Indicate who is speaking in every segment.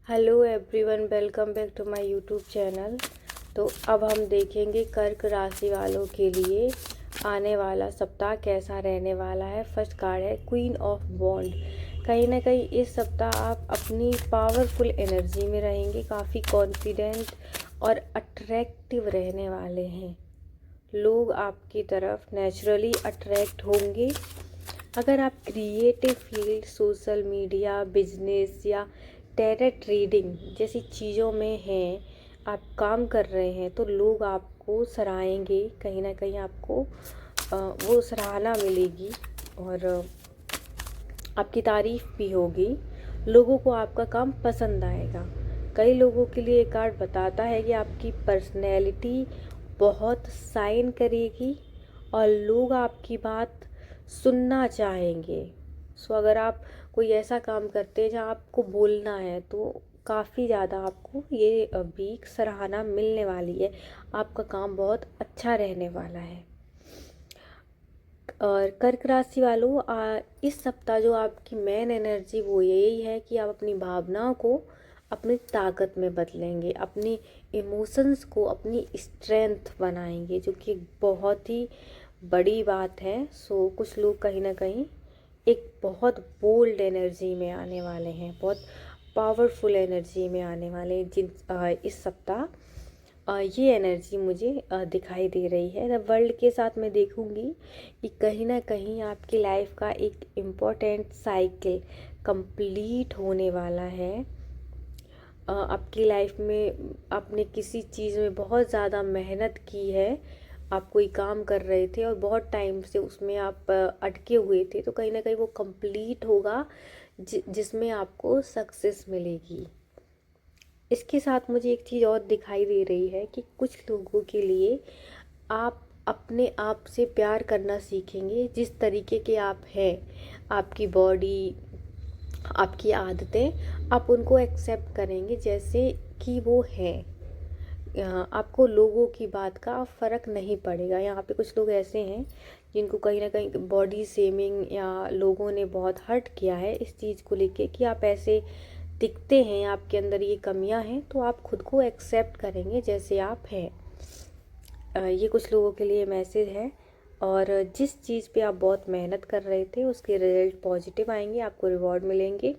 Speaker 1: Hello everyone, welcome back to my YouTube channel. तो अब हम देखेंगे कर्क राशि वालों के लिए आने वाला सप्ताह कैसा रहने वाला है। फर्स्ट कार्ड है क्वीन ऑफ वॉन्ड। कहीं ना कहीं इस सप्ताह आप अपनी पावरफुल एनर्जी में रहेंगे, काफ़ी कॉन्फिडेंट और अट्रैक्टिव रहने वाले हैं। लोग आपकी तरफ नेचुरली अट्रैक्ट होंगे। अगर आप creative field, social media, business या टैरो ट्रेडिंग जैसी चीज़ों में हैं, आप काम कर रहे हैं, तो लोग आपको सराहेंगे। कहीं ना कहीं आपको वो सराहना मिलेगी और आपकी तारीफ भी होगी। लोगों को आपका काम पसंद आएगा। कई लोगों के लिए ये कार्ड बताता है कि आपकी पर्सनैलिटी बहुत शाइन करेगी और लोग आपकी बात सुनना चाहेंगे। सो अगर आप कोई ऐसा काम करते हैं जहाँ आपको बोलना है, तो काफ़ी ज़्यादा आपको ये वीक सराहना मिलने वाली है। आपका काम बहुत अच्छा रहने वाला है। और कर्क राशि वालों, इस सप्ताह जो आपकी मेन एनर्जी वो यही है कि आप अपनी भावनाओं को अपनी ताकत में बदलेंगे, अपनी इमोशंस को अपनी स्ट्रेंथ बनाएंगे, जो कि एक बहुत ही बड़ी बात है। सो कुछ लोग कहीं ना कहीं एक बहुत बोल्ड एनर्जी में आने वाले हैं, बहुत पावरफुल एनर्जी में आने वाले हैं। इस सप्ताह ये एनर्जी मुझे दिखाई दे रही है। द वर्ल्ड के साथ मैं देखूंगी कि कहीं ना कहीं आपकी लाइफ का एक इम्पोर्टेंट साइकिल कंप्लीट होने वाला है। आपकी लाइफ में आपने किसी चीज़ में बहुत ज़्यादा मेहनत की है, आप कोई काम कर रहे थे और बहुत टाइम से उसमें आप अटके हुए थे, तो कहीं ना कहीं वो कंप्लीट होगा जिसमें आपको सक्सेस मिलेगी। इसके साथ मुझे एक चीज़ और दिखाई दे रही है कि कुछ लोगों के लिए आप अपने आप से प्यार करना सीखेंगे। जिस तरीके के आप हैं, आपकी बॉडी, आपकी आदतें, आप उनको एक्सेप्ट करेंगे जैसे कि वो हैं। आपको लोगों की बात का फ़र्क नहीं पड़ेगा। यहाँ पे कुछ लोग ऐसे हैं जिनको कहीं ना कहीं बॉडी शेमिंग या लोगों ने बहुत हर्ट किया है इस चीज़ को लेके कि आप ऐसे दिखते हैं, आपके अंदर ये कमियां हैं, तो आप खुद को एक्सेप्ट करेंगे जैसे आप हैं। ये कुछ लोगों के लिए मैसेज है। और जिस चीज़ पे आप बहुत मेहनत कर रहे थे उसके रिजल्ट पॉजिटिव आएंगे, आपको रिवॉर्ड मिलेंगे।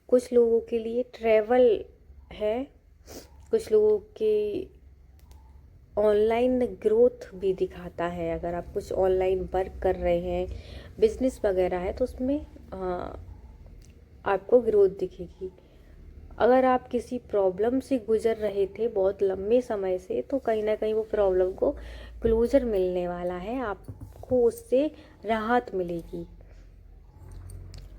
Speaker 1: कुछ लोगों के लिए ट्रैवल है, कुछ लोगों के ऑनलाइन ग्रोथ भी दिखाता है। अगर आप कुछ ऑनलाइन वर्क कर रहे हैं, बिजनेस वगैरह है, तो उसमें आपको ग्रोथ दिखेगी। अगर आप किसी प्रॉब्लम से गुजर रहे थे बहुत लंबे समय से, तो कहीं ना कहीं वो प्रॉब्लम को क्लोजर मिलने वाला है, आपको उससे राहत मिलेगी।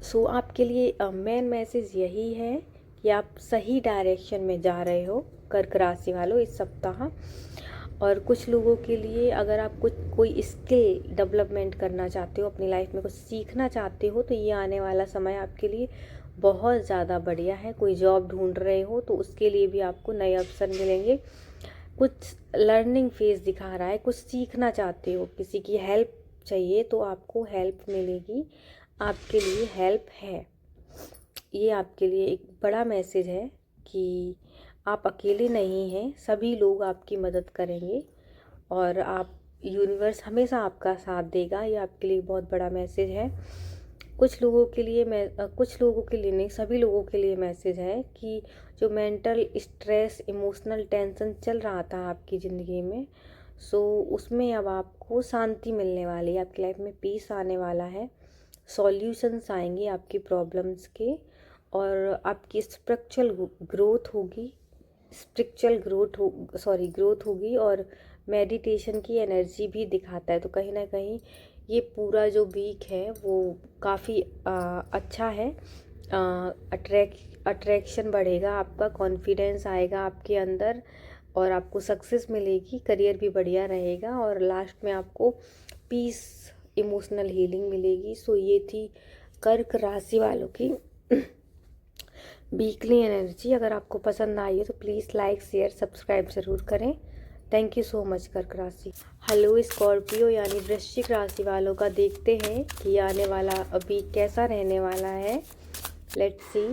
Speaker 1: सो आपके लिए मेन मैसेज यही है कि आप सही डायरेक्शन में जा रहे हो कर्क राशि वालों इस सप्ताह। और कुछ लोगों के लिए अगर आप कोई स्किल डेवलपमेंट करना चाहते हो, अपनी लाइफ में कुछ सीखना चाहते हो, तो ये आने वाला समय आपके लिए बहुत ज़्यादा बढ़िया है। कोई जॉब ढूंढ रहे हो तो उसके लिए भी आपको नए अवसर मिलेंगे। कुछ लर्निंग फेज दिखा रहा है, कुछ सीखना चाहते हो, किसी की हेल्प चाहिए, तो आपको हेल्प मिलेगी। आपके लिए हेल्प है। ये आपके लिए एक बड़ा मैसेज है कि आप अकेले नहीं हैं, सभी लोग आपकी मदद करेंगे और आप यूनिवर्स हमेशा आपका साथ देगा। ये आपके लिए बहुत बड़ा मैसेज है। कुछ लोगों के लिए कुछ लोगों के लिए नहीं, सभी लोगों के लिए मैसेज है कि जो मेंटल स्ट्रेस, इमोशनल टेंशन चल रहा था आपकी ज़िंदगी में, सो उसमें अब आपको शांति मिलने वाली है। आपकी लाइफ में पीस आने वाला है, सॉल्यूशंस आएंगे आपकी प्रॉब्लम्स के, और आपकी ग्रोथ होगी। और मेडिटेशन की एनर्जी भी दिखाता है। तो कहीं ना कहीं ये पूरा जो वीक है वो काफ़ी अच्छा है। अट्रैक्शन बढ़ेगा, आपका कॉन्फिडेंस आएगा आपके अंदर और आपको सक्सेस मिलेगी, करियर भी बढ़िया रहेगा और लास्ट में आपको पीस, इमोशनल हीलिंग मिलेगी। सो ये थी कर्क राशि वालों की वीकली एनर्जी। अगर आपको पसंद आई है तो प्लीज़ लाइक, शेयर, सब्सक्राइब ज़रूर करें। थैंक यू सो मच कर्क राशि। हेलो स्कॉर्पियो यानी वृश्चिक राशि वालों का देखते हैं कि आने वाला अभी कैसा रहने वाला है। Let's see.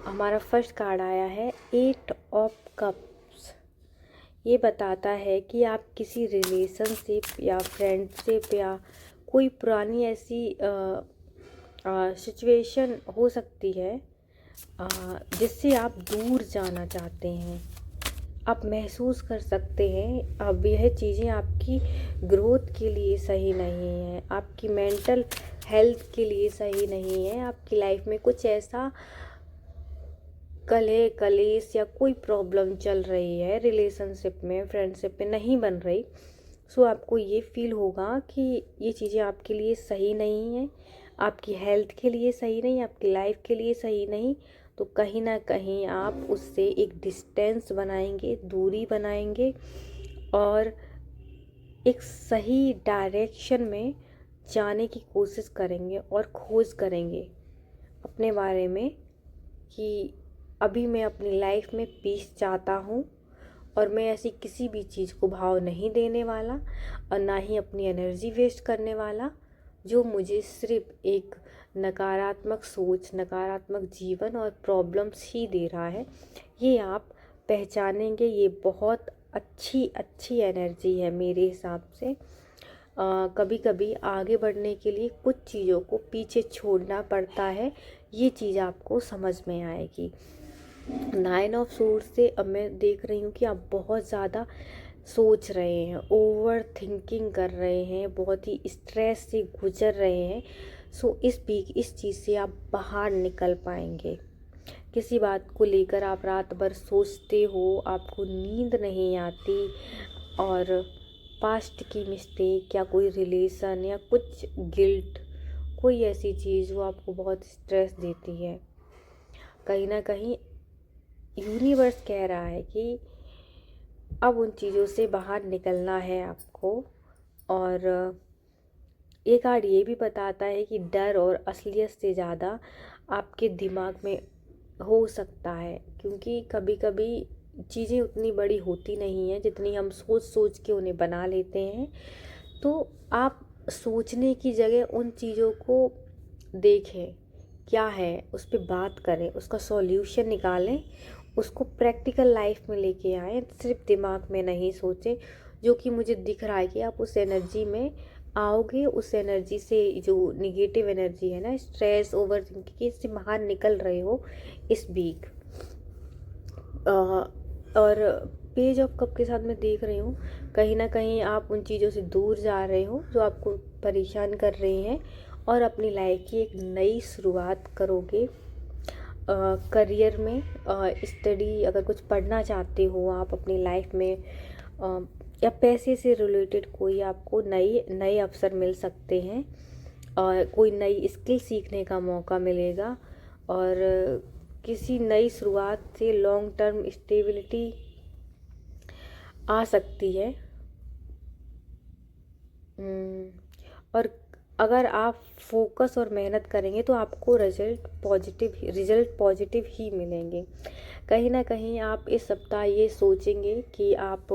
Speaker 1: हमारा फर्स्ट कार्ड आया है 8 ऑफ कप्स। ये बताता है कि आप किसी रिलेशनशिप या फ्रेंडशिप या कोई पुरानी ऐसी सिचुएशन हो सकती है जिससे आप दूर जाना चाहते हैं। आप महसूस कर सकते हैं अब यह चीज़ें आपकी ग्रोथ के लिए सही नहीं है, आपकी मेंटल हेल्थ के लिए सही नहीं है। आपकी लाइफ में कुछ ऐसा कलह कलेश या कोई प्रॉब्लम चल रही है, रिलेशनशिप में फ्रेंडशिप में नहीं बन रही। सो आपको ये फील होगा कि ये चीज़ें आपके लिए सही नहीं हैं, आपकी हेल्थ के लिए सही नहीं, आपकी लाइफ के लिए सही नहीं। तो कहीं ना कहीं आप उससे एक डिस्टेंस बनाएंगे, दूरी बनाएंगे और एक सही डायरेक्शन में जाने की कोशिश करेंगे और खोज करेंगे अपने बारे में कि अभी मैं अपनी लाइफ में पीस चाहता हूँ और मैं ऐसी किसी भी चीज़ को भाव नहीं देने वाला और ना ही अपनी एनर्जी वेस्ट करने वाला जो मुझे सिर्फ एक नकारात्मक सोच, नकारात्मक जीवन और प्रॉब्लम्स ही दे रहा है। ये आप पहचानेंगे। ये बहुत अच्छी एनर्जी है मेरे हिसाब से। कभी कभी आगे बढ़ने के लिए कुछ चीज़ों को पीछे छोड़ना पड़ता है, ये चीज़ आपको समझ में आएगी। 9 ऑफ सोर्स से अब मैं देख रही हूँ कि आप बहुत ज़्यादा सोच रहे हैं, ओवर थिंकिंग कर रहे हैं, बहुत ही स्ट्रेस से गुजर रहे हैं। सो इस चीज़ से आप बाहर निकल पाएंगे। किसी बात को लेकर आप रात भर सोचते हो, आपको नींद नहीं आती और पास्ट की मिस्टेक या कोई रिलेशन या कुछ गिल्ट, कोई ऐसी चीज़ वो आपको बहुत स्ट्रेस देती है। कहीं ना कहीं यूनिवर्स कह रहा है कि अब उन चीज़ों से बाहर निकलना है आपको। और ये कार्ड ये भी बताता है कि डर और असलियत से ज़्यादा आपके दिमाग में हो सकता है, क्योंकि कभी कभी चीज़ें उतनी बड़ी होती नहीं हैं जितनी हम सोच सोच के उन्हें बना लेते हैं। तो आप सोचने की जगह उन चीज़ों को देखें क्या है, उस पर बात करें, उसका सॉल्यूशन निकालें, उसको प्रैक्टिकल लाइफ में लेके आएँ। सिर्फ दिमाग में नहीं सोचें। जो कि मुझे दिख रहा है कि आप उस एनर्जी में आओगे, उस एनर्जी से जो निगेटिव एनर्जी है ना, स्ट्रेस, ओवर थिंकिंग, इससे बाहर निकल रहे हो इस वीक। और पेज ऑफ कप के साथ मैं देख रही हूँ कहीं ना कहीं आप उन चीज़ों से दूर जा रहे हो जो आपको परेशान कर रही हैं और अपनी लाइफ की एक नई शुरुआत करोगे। करियर में स्टडी, अगर कुछ पढ़ना चाहते हो आप अपनी लाइफ में, या पैसे से रिलेटेड कोई आपको नए अवसर मिल सकते हैं और कोई नई स्किल सीखने का मौका मिलेगा और किसी नई शुरुआत से लॉन्ग टर्म स्टेबिलिटी आ सकती है। और अगर आप फोकस और मेहनत करेंगे तो आपको रिजल्ट पॉजिटिव ही मिलेंगे। कहीं ना कहीं आप इस सप्ताह ये सोचेंगे कि आप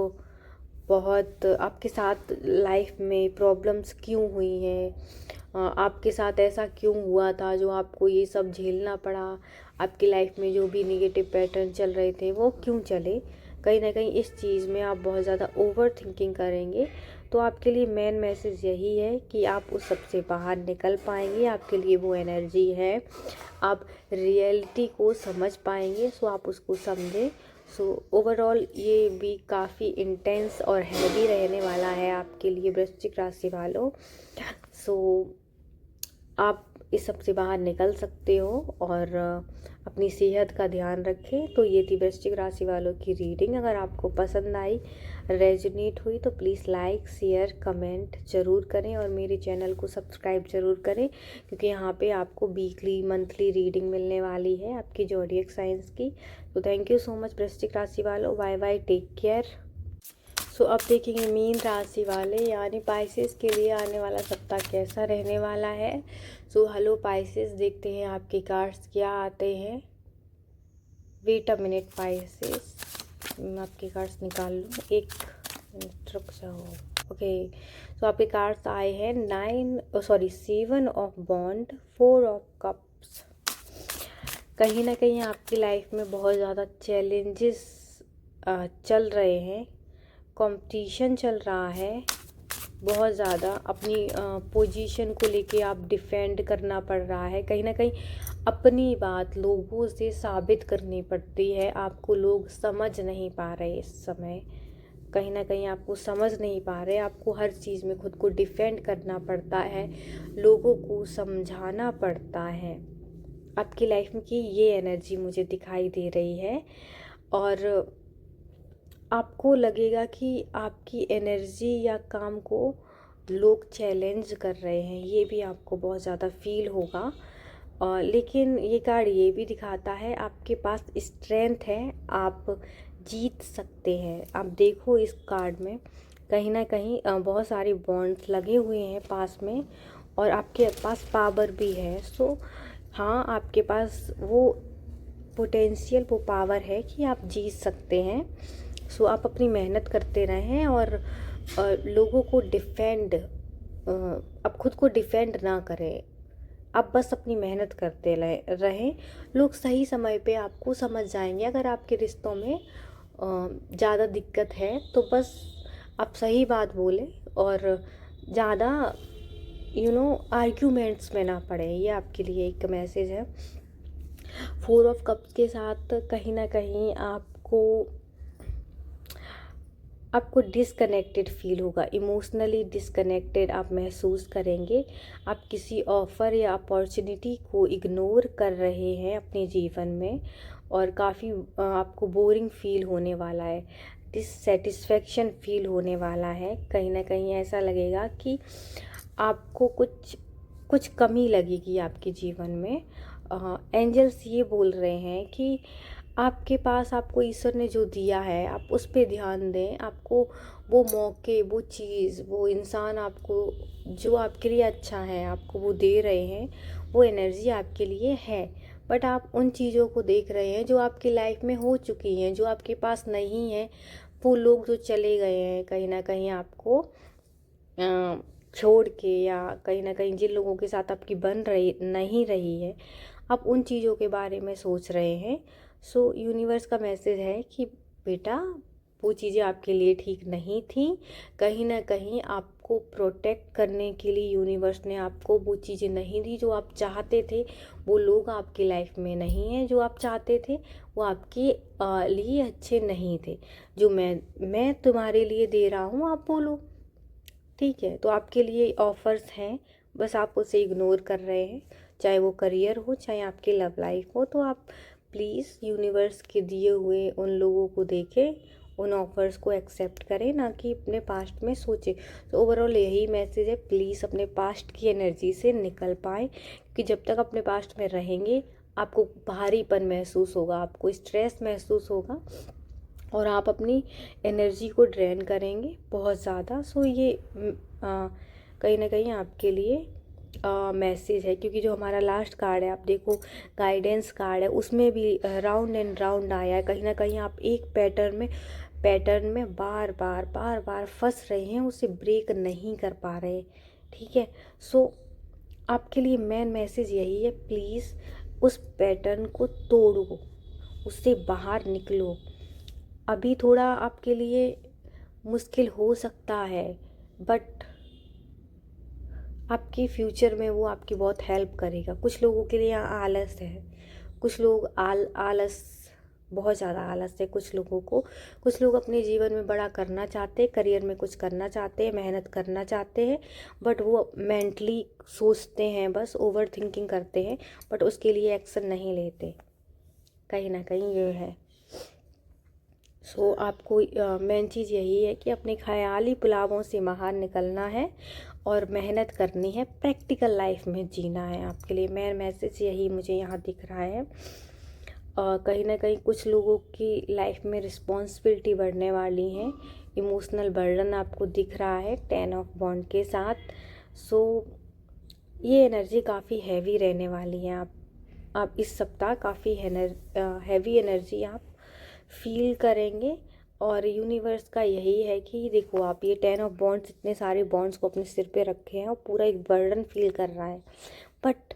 Speaker 1: बहुत, आपके साथ लाइफ में प्रॉब्लम्स क्यों हुई हैं, आपके साथ ऐसा क्यों हुआ था जो आपको ये सब झेलना पड़ा, आपकी लाइफ में जो भी निगेटिव पैटर्न चल रहे थे वो क्यों चले। कहीं ना कहीं इस चीज़ में आप बहुत ज़्यादा ओवर थिंकिंग करेंगे। तो आपके लिए मेन मैसेज यही है कि आप उस सब से बाहर निकल पाएंगे, आपके लिए वो एनर्जी है, आप रियलिटी को समझ पाएंगे। सो आप उसको समझें। सो ओवरऑल ये वीक काफ़ी इंटेंस और हैवी रहने वाला है आपके लिए वृश्चिक राशि वालों। सो आप इस सब से बाहर निकल सकते हो और अपनी सेहत का ध्यान रखें। तो ये थी वृश्चिक राशि वालों की रीडिंग। अगर आपको पसंद आई, रेजोनेट हुई तो प्लीज़ लाइक, शेयर, कमेंट ज़रूर करें और मेरे चैनल को सब्सक्राइब ज़रूर करें, क्योंकि यहाँ पे आपको वीकली मंथली रीडिंग मिलने वाली है आपकी ज़ोडिएक साइंस की। तो थैंक यू सो मच वृश्चिक राशि वालों। Bye bye, take care. So अब देखेंगे मीन राशि वाले यानी पाइसेस के लिए आने वाला सप्ताह कैसा रहने वाला है। सो हेलो पाइसेस, देखते हैं आपके कार्ड्स क्या आते हैं। वेट अ मिनट पाइसेस, मैं आपके कार्ड्स निकाल लूँ, एक मिनट रुक जाओ। ओके, तो आपके कार्ड्स आए हैं 7 ऑफ बॉन्ड, 4 ऑफ कप्स, कहीं ना कहीं आपकी लाइफ में बहुत ज़्यादा चैलेंजेस चल रहे हैं, कंपटीशन चल रहा है बहुत ज़्यादा, अपनी पोजीशन को लेके आप डिफेंड करना पड़ रहा है, कहीं ना कहीं अपनी बात लोगों से साबित करनी पड़ती है। आपको लोग समझ नहीं पा रहे इस समय, कहीं ना कहीं आपको समझ नहीं पा रहे, आपको हर चीज़ में खुद को डिफेंड करना पड़ता है, लोगों को समझाना पड़ता है। आपकी लाइफ में की ये एनर्जी मुझे दिखाई दे रही है, और आपको लगेगा कि आपकी एनर्जी या काम को लोग चैलेंज कर रहे हैं, ये भी आपको बहुत ज़्यादा फील होगा। लेकिन ये कार्ड ये भी दिखाता है आपके पास स्ट्रेंथ है, आप जीत सकते हैं। आप देखो इस कार्ड में कहीं ना कहीं बहुत सारे बॉन्ड्स लगे हुए हैं पास में, और आपके पास पावर भी है। सो हाँ, आपके पास वो पोटेंशियल, वो पावर है कि आप जीत सकते हैं। सो आप अपनी मेहनत करते रहें, और लोगों को डिफेंड, आप खुद को डिफेंड ना करें, आप बस अपनी मेहनत करते रहें। लोग सही समय पे आपको समझ जाएंगे। अगर आपके रिश्तों में ज़्यादा दिक्कत है तो बस आप सही बात बोलें, और ज़्यादा आर्ग्यूमेंट्स में ना पड़े। ये आपके लिए एक मैसेज है। 4 ऑफ कप्स के साथ कहीं ना कहीं आपको डिसकनेक्टेड फील होगा, इमोशनली डिसकनेक्टेड आप महसूस करेंगे। आप किसी ऑफ़र या अपॉर्चुनिटी को इग्नोर कर रहे हैं अपने जीवन में, और काफ़ी आपको बोरिंग फील होने वाला है, डिससेटिस्फेक्शन फील होने वाला है। कहीं ना कहीं ऐसा लगेगा कि आपको कुछ कुछ कमी लगेगी आपके जीवन में। एंजल्स ये बोल रहे हैं कि आपके पास, आपको ईश्वर ने जो दिया है आप उस पे ध्यान दें। आपको वो मौके, वो चीज़, वो इंसान आपको जो आपके लिए अच्छा है आपको वो दे रहे हैं, वो एनर्जी आपके लिए है। बट आप उन चीज़ों को देख रहे हैं जो आपकी लाइफ में हो चुकी हैं, जो आपके पास नहीं है। वो लोग जो चले गए हैं कहीं ना कहीं आपको छोड़ के, या कहीं ना कहीं जिन लोगों के साथ आपकी बन रही नहीं रही है, आप उन चीज़ों के बारे में सोच रहे हैं। सो यूनिवर्स का मैसेज है कि बेटा, वो चीज़ें आपके लिए ठीक नहीं थी। कहीं ना कहीं आपको प्रोटेक्ट करने के लिए यूनिवर्स ने आपको वो चीज़ें नहीं दी जो आप चाहते थे। वो लोग आपकी लाइफ में नहीं हैं जो आप चाहते थे, वो आपके लिए अच्छे नहीं थे। जो मैं तुम्हारे लिए दे रहा हूँ, आप बोलो ठीक है। तो आपके लिए ऑफ़र्स हैं, बस आप उसे इग्नोर कर रहे हैं, चाहे वो करियर हो, चाहे आपकी लव लाइफ हो। तो आप प्लीज़ यूनिवर्स के दिए हुए उन लोगों को देखें, उन ऑफ़र्स को एक्सेप्ट करें, ना कि अपने पास्ट में सोचें। तो ओवरऑल यही मैसेज है, प्लीज़ अपने पास्ट की एनर्जी से निकल पाएँ, क्योंकि जब तक अपने पास्ट में रहेंगे आपको भारीपन महसूस होगा, आपको स्ट्रेस महसूस होगा, और आप अपनी एनर्जी को ड्रेन करेंगे बहुत ज़्यादा। सो ये कहीं ना कहीं आपके लिए मैसेज है, क्योंकि जो हमारा लास्ट कार्ड है आप देखो, गाइडेंस कार्ड है, उसमें भी राउंड एंड राउंड आया है। कहीं ना कहीं आप एक पैटर्न में बार बार फंस रहे हैं, उसे ब्रेक नहीं कर पा रहे। ठीक है। सो आपके लिए मेन मैसेज यही है, प्लीज़ उस पैटर्न को तोड़ो, उससे बाहर निकलो। अभी थोड़ा आपके लिए मुश्किल हो सकता है, बट आपके फ्यूचर में वो आपकी बहुत हेल्प करेगा। कुछ लोगों के लिए यहाँ आलस है, कुछ लोग आलस, बहुत ज़्यादा आलस है कुछ लोगों को। कुछ लोग अपने जीवन में बड़ा करना चाहते हैं, करियर में कुछ करना चाहते हैं, मेहनत करना चाहते हैं, बट वो मेंटली सोचते हैं, बस ओवर थिंकिंग करते हैं, बट उसके लिए एक्शन नहीं लेते। कहीं ना कहीं ये है। सो आपको मेन चीज़ यही है कि अपने ख्याली पुलावों से बाहर निकलना है, और मेहनत करनी है, प्रैक्टिकल लाइफ में जीना है। आपके लिए मेन मैसेज यही मुझे यहाँ दिख रहा है। कहीं ना कहीं कुछ लोगों की लाइफ में रिस्पॉन्सिबिलिटी बढ़ने वाली है, इमोशनल बर्डन आपको दिख रहा है 10 ऑफ वॉन्ड के साथ। सो ये एनर्जी काफ़ी हैवी रहने वाली है। आप इस सप्ताह काफ़ी हैवी एनर्जी आप फील करेंगे, और यूनिवर्स का यही है कि देखो, आप ये 10 ऑफ वॉन्ड्स, इतने सारे बॉन्ड्स को अपने सिर पे रखे हैं और पूरा एक बर्डन फील कर रहा है, बट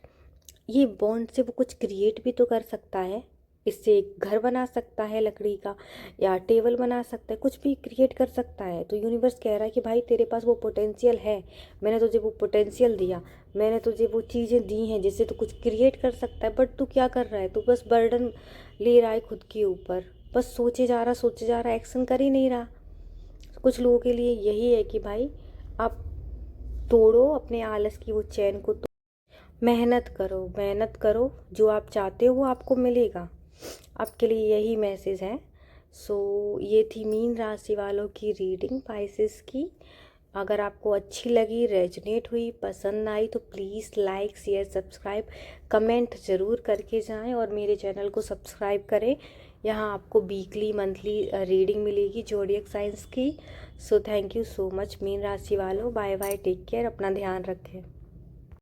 Speaker 1: ये बॉन्ड से वो कुछ क्रिएट भी तो कर सकता है, इससे एक घर बना सकता है लकड़ी का, या टेबल बना सकता है, कुछ भी क्रिएट कर सकता है। तो यूनिवर्स कह रहा है कि भाई तेरे पास वो पोटेंशियल है, मैंने तुझे वो पोटेंशियल दिया, मैंने तुझे वो चीज़ें दी हैं जिससे तू कुछ क्रिएट कर सकता है। बट तू क्या कर रहा है, तू बस बर्डन ले रहा है खुद के ऊपर, बस सोचे जा रहा सोचे जा रहा, एक्शन कर ही नहीं रहा। कुछ लोगों के लिए यही है कि भाई आप तोड़ो अपने आलस की वो चैन को, मेहनत करो, मेहनत करो, जो आप चाहते हो वो आपको मिलेगा। आपके लिए यही मैसेज है। सो ये थी मीन राशि वालों की रीडिंग पाइसेस की। अगर आपको अच्छी लगी, रेजोनेट हुई, पसंद आई तो please like share subscribe comment ज़रूर करके जाएं, और मेरे चैनल को सब्सक्राइब करें। यहाँ आपको वीकली मंथली रीडिंग मिलेगी ज़ोडिएक साइंस की। So thank you so much mean राशि वालों। बाय बाय, टेक केयर, अपना ध्यान रखें।